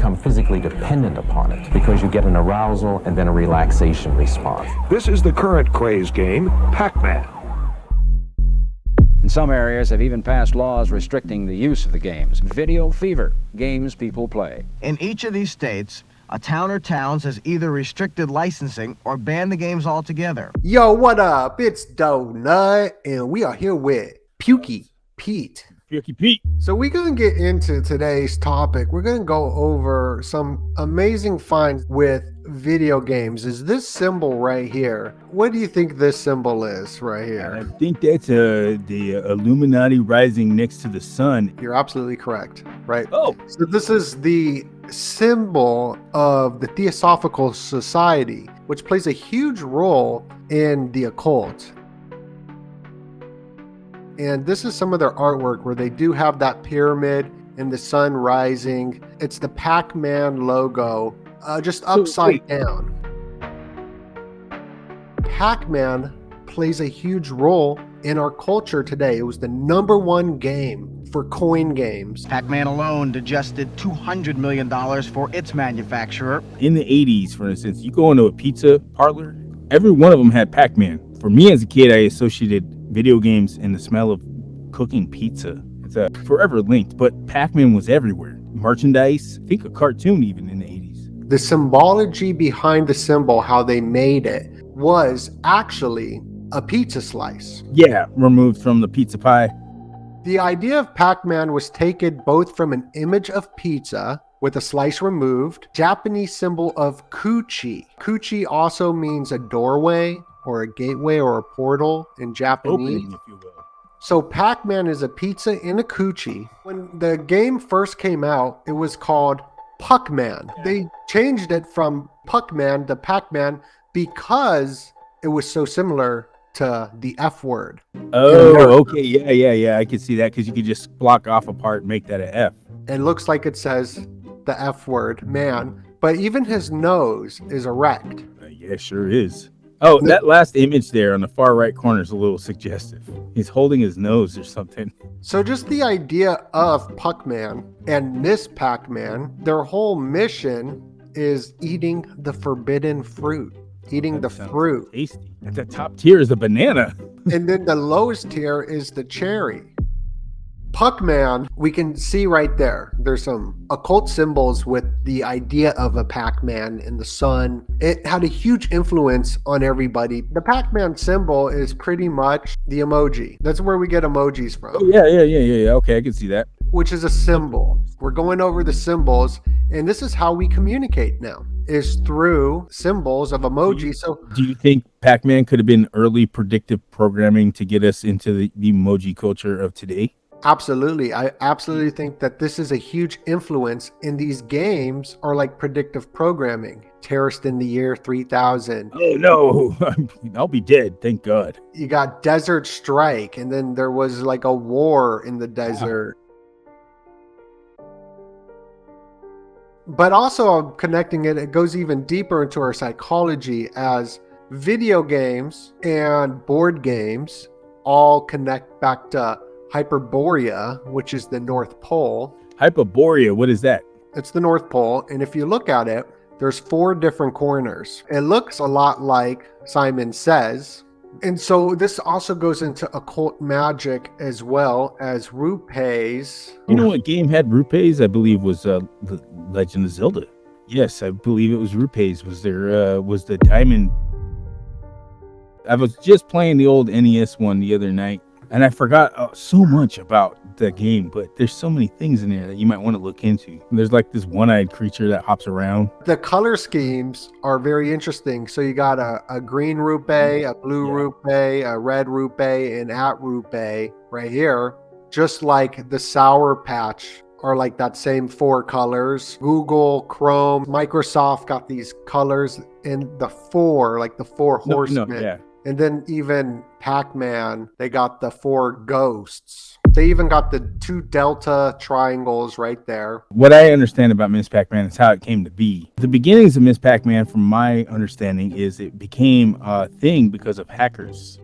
become physically dependent upon it because you get an arousal and then a relaxation response. This is the current craze game, Pac-Man. And some areas have even passed laws restricting the use of the games. Video fever, games people play. In each of these states, a town or towns has either restricted licensing or banned the games altogether. Yo, what up? It's DOENUT, and we are here with Pukey Pete. Pukey Pete. So we're going to get into today's topic. We're going to go over some amazing finds with video games. Is this symbol right here? What do you think this symbol is right here? I think that's the Illuminati rising next to the sun. You're absolutely correct, right? Oh. So this is the symbol of the Theosophical Society, which plays a huge role in the occult. And this is some of their artwork where they do have that pyramid and the sun rising. It's the Pac-Man logo, just upside down. Pac-Man plays a huge role in our culture today. It was the #1 game for coin games. Pac-Man alone digested $200 million for its manufacturer. In the 80s, for instance, you go into a pizza parlor, every one of them had Pac-Man. For me as a kid, I associated video games and the smell of cooking pizza. It's forever linked, but Pac-Man was everywhere. Merchandise, I think a cartoon even in the 80s. The symbology behind the symbol, how they made it, was actually a pizza slice. Yeah, removed from the pizza pie. The idea of Pac-Man was taken both from an image of pizza with a slice removed, Japanese symbol of Kuchi. Kuchi also means a doorway or a gateway or a portal in Japanese. Opening, if you will. So Pac-Man is a pizza in a Kuchi. When the game first came out, it was called Pac-Man. They changed it from Pac-Man to Pac-Man because it was so similar to the F word. Oh, okay. Yeah. I could see that because you could just block off a part and make that an F. It looks like it says the F word, man. But even his nose is erect. Yeah, sure is. Oh, that last image there on the far right corner is a little suggestive. He's holding his nose or something. So just the idea of Pac-Man and Miss Pac-Man, their whole mission is eating the forbidden fruit. Eating the fruit. Tasty. At the top tier is the banana. And then the lowest tier is the cherry. Pac-Man, we can see right there. There's some occult symbols with the idea of a Pac-Man in the sun. It had a huge influence on everybody. The Pac-Man symbol is pretty much the emoji. That's where we get emojis from. Oh, yeah. Okay, I can see that. Which is a symbol. We're going over the symbols, and this is how we communicate now, is through symbols of emoji. Do you think Pac-Man could have been early predictive programming to get us into the emoji culture of today? Absolutely. I absolutely think that this is a huge influence in these games are like predictive programming. Terrorist in the year 3000. Oh, no. I'll be dead. Thank God. You got Desert Strike, and then there was like a war in the desert. But also I'm connecting it goes even deeper into our psychology as video games and board games all connect back to Hyperborea, which is the North Pole. Hyperborea, what is that? It's the North Pole, and if you look at it, there's 4 different corners. It looks a lot like Simon Says. And so this also goes into occult magic as well as rupees. You know what game had rupees? I believe was the Legend of Zelda. Yes, I believe it was rupees. Was the diamond? I was just playing the old NES one the other night, and I forgot so much about the game, but there's so many things in there that you might want to look into. There's like this one-eyed creature that hops around. The color schemes are very interesting. So you got a green rupee, a blue rupee, a red rupee, and at rupee right here. Just like the Sour Patch are like that same 4 colors. Google, Chrome, Microsoft got these colors in the 4, like the 4 horsemen. And then even Pac-Man, they got the 4 ghosts. They even got the 2 delta triangles right there. What I understand about Miss Pac-Man is how it came to be. The beginnings of Miss Pac-Man, from my understanding, is it became a thing because of hackers.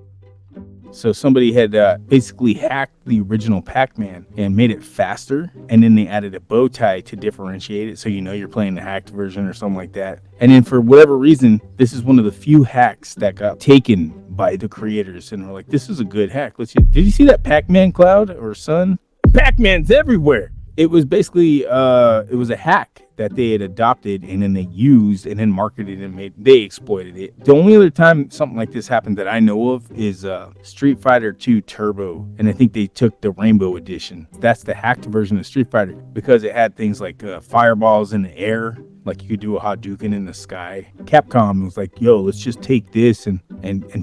So somebody had basically hacked the original Pac-Man and made it faster, and then they added a bow tie to differentiate it, so you know you're playing the hacked version or something like that. And then for whatever reason, this is one of the few hacks that got taken by the creators, and we're like, this is a good hack. Did you see that Pac-Man cloud or sun? Pac-Man's everywhere. It was basically it was a hack that they had adopted and then they used and then marketed and they exploited it. The only other time something like this happened that I know of is Street Fighter 2 Turbo, and I think they took the Rainbow Edition. That's the hacked version of Street Fighter because it had things like fireballs in the air, like you could do a Hadouken in the sky. Capcom was like, yo, let's just take this and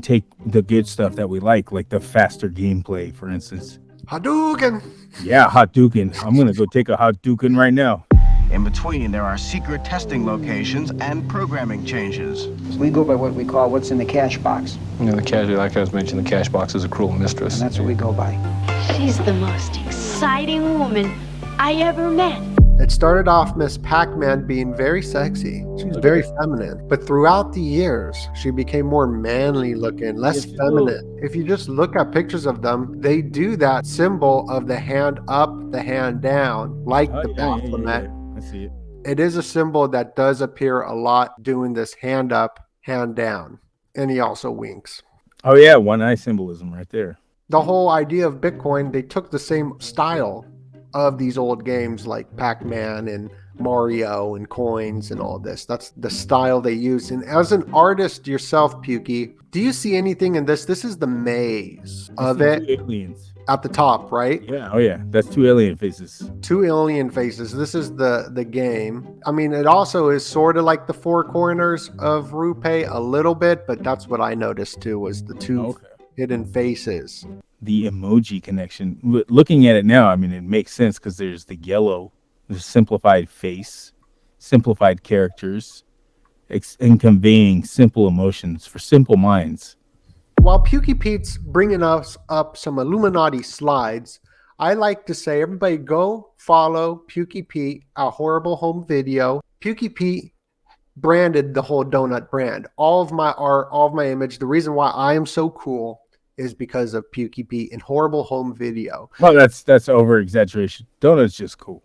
take the good stuff that we like the faster gameplay, for instance. Hadouken! Yeah, Hadouken. I'm gonna go take a Hadouken right now. In between, there are secret testing locations and programming changes. We go by what we call what's in the cash box. You know, like I was mentioning, the cash box is a cruel mistress. And that's what we go by. She's the most exciting woman I ever met. It started off Miss Pac-Man being very sexy. She was very feminine. But throughout the years, she became more manly looking, less feminine. If you just look at pictures of them, they do that symbol of the hand up, the hand down, like the Baphomet. I see it. It is a symbol that does appear a lot doing this hand up, hand down. And he also winks. Oh yeah, one eye symbolism right there. The whole idea of Bitcoin, they took the same style of these old games like Pac-Man and Mario and coins and all this. That's the style they use. And as an artist yourself, Pukey, do you see anything in this? This is the maze of it. Two aliens at the top, right? Yeah. Oh yeah, that's two alien faces. Two alien faces. This is the game. I mean, it also is sort of like the four corners of Rupe a little bit, but that's what I noticed too, was the two hidden faces. The emoji connection. Looking at it now, I mean, it makes sense because there's the yellow, the simplified face, simplified characters, and conveying simple emotions for simple minds. While Pukey Pete's bringing us up some Illuminati slides, I like to say, everybody go follow Pukey Pete, our Horrible Home Video. Pukey Pete branded the whole donut brand. All of my art, all of my image. The reason why I am so cool is because of Pukey Pete and Horrible Home Video. Well, that's over exaggeration. Donut's just cool.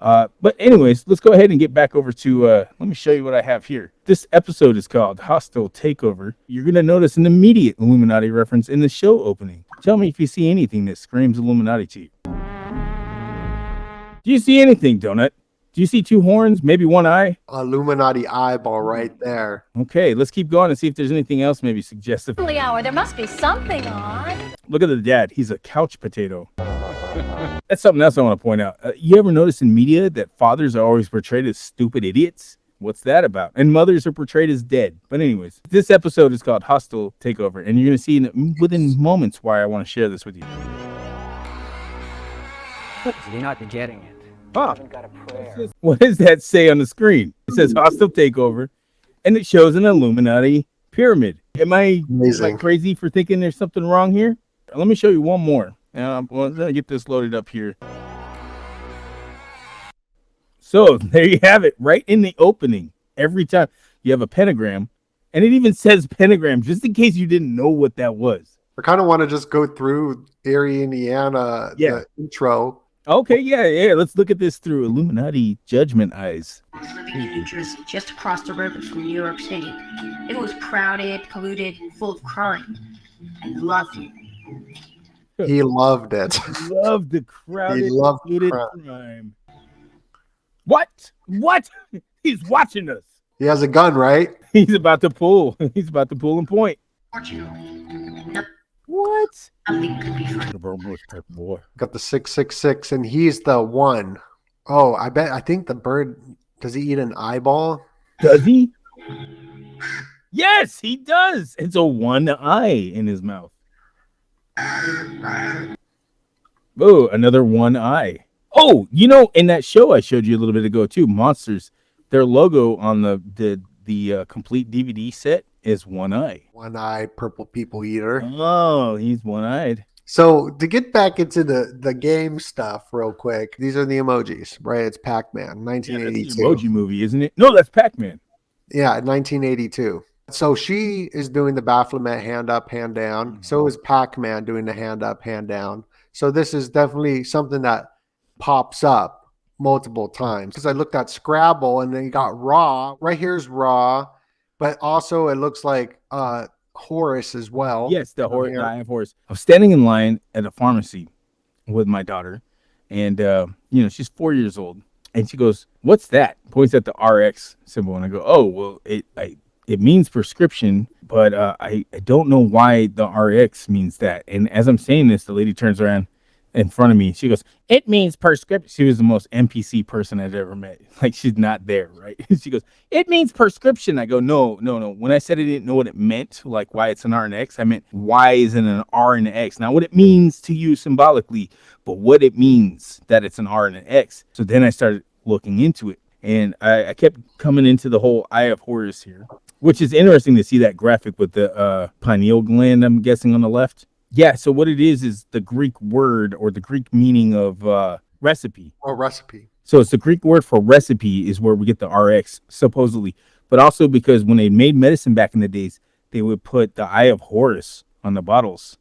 But anyways, let's go ahead and get back over to, let me show you what I have here. This episode is called Hostile Takeover. You're going to notice an immediate Illuminati reference in the show opening. Tell me if you see anything that screams Illuminati to you. Do you see anything, Donut? Do you see two horns, maybe one eye? Illuminati eyeball right there. Okay, let's keep going and see if there's anything else maybe suggestive. Hour, there must be something on. Look at the dad. He's a couch potato. That's something else I want to point out. You ever notice in media that fathers are always portrayed as stupid idiots? What's that about? And mothers are portrayed as dead. But anyways, this episode is called Hostile Takeover, and you're going to see within moments why I want to share this with you. You're not getting it. Huh. What does that say on the screen? It says Hostile Takeover, and it shows an Illuminati pyramid. Am I crazy for thinking there's something wrong here? Let me show you one more. Let me get this loaded up here. So there you have it, right in the opening. Every time you have a pentagram, and it even says pentagram, just in case you didn't know what that was. I kind of want to just go through Eerie, Indiana, the intro. Okay, yeah. Let's look at this through Illuminati judgment eyes. Living in New Jersey, just across the river from New York City. It was crowded, polluted, full of crime. I loved it. He loved it. Loved the crowded, polluted crime. What? He's watching us. He has a gun, right? He's about to pull. He's about to pull and point. Fortunately, what? nothing could be fun. Got the 666, and he's the one. Oh, I think the bird, does he eat an eyeball? Does he? Yes, he does. It's a one eye in his mouth. Oh, another one eye. Oh, in that show I showed you a little bit ago too, Monsters, their logo on the complete DVD set is one eye. One eye purple people eater. Oh, he's one-eyed. So to get back into the game stuff real quick, these are the emojis, right? It's Pac-Man, 1982. Yeah, that's the emoji movie, isn't it? No, that's Pac-Man. Yeah, 1982. So she is doing the Baphomet hand up, hand down. So is Pac-Man doing the hand up, hand down. So this is definitely something that pops up multiple times. Because I looked at Scrabble and then you got Raw. Right here's Raw, but also it looks like Horus as well. Yes, the Eye of Horus. I was standing in line at a pharmacy with my daughter, and she's 4 years old, and she goes, "What's that?" Points at the RX symbol, and I go, "Oh, well, it means prescription, but I don't know why the RX means that." And as I'm saying this, the lady turns around in front of me. She goes, "It means prescription." She was the most NPC person I'd ever met. Like, she's not there, right? She goes, "It means prescription." I go, no. When I said I didn't know what it meant, like why it's an R and X, I meant why is it an R and an X? Not what it means to you symbolically, but what it means that it's an R and an X. So then I started looking into it, and I kept coming into the whole Eye of Horus here, which is interesting to see that graphic with the pineal gland, I'm guessing, on the left. Yeah, so what it is the Greek word or the Greek meaning of recipe. Or recipe. So it's the Greek word for recipe is where we get the RX, supposedly. But also because when they made medicine back in the days, they would put the Eye of Horus on the bottles.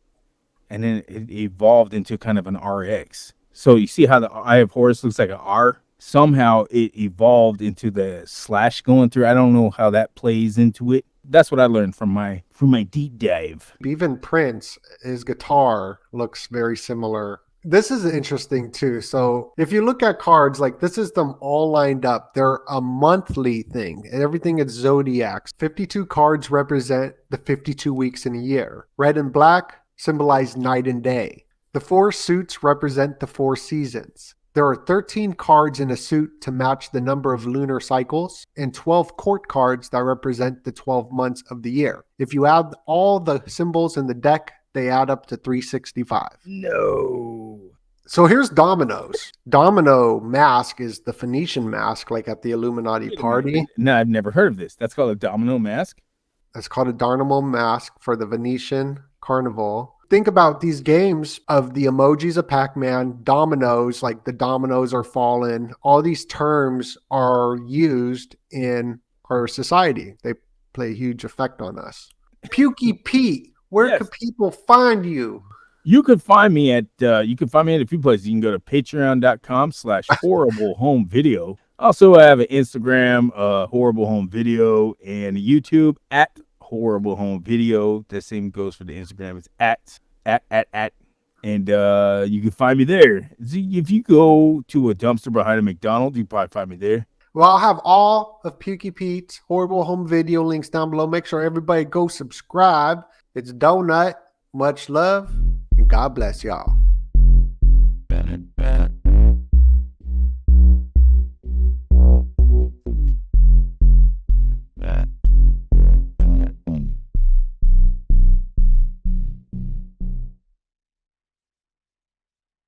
And then it evolved into kind of an RX. So you see how the Eye of Horus looks like an R? Somehow it evolved into the slash going through. I don't know how that plays into it. That's what I learned from my deep dive. Even Prince, his guitar looks very similar. This is interesting too. So if you look at cards, like this is them all lined up. They're a monthly thing. Everything is zodiacs. 52 cards represent the 52 weeks in a year. Red and black symbolize night and day. The 4 suits represent the 4 seasons. There are 13 cards in a suit to match the number of lunar cycles and 12 court cards that represent the 12 months of the year. If you add all the symbols in the deck, they add up to 365. No. So here's dominoes. Domino mask is the Phoenician mask, like at the Illuminati party. No, I've never heard of this. That's called a domino mask? It's called a domino mask for the Venetian carnival. Think about these games of the emojis of Pac-Man, dominoes, like the dominoes are fallen. All these terms are used in our society. They play a huge effect on us. Pukey Pete, where can people find you? You can find me at a few places. You can go to patreon.com/horriblehomevideo. Also, I have an Instagram, Horrible Home Video, and a YouTube at Horrible Home Video. The same goes for the Instagram. It's at. And you can find me there. If you go to a dumpster behind a McDonald's, you probably find me there. Well, I'll have all of Pukey Pete's Horrible Home Video links down below. Make sure everybody go subscribe. It's DOENUT. Much love, and God bless y'all.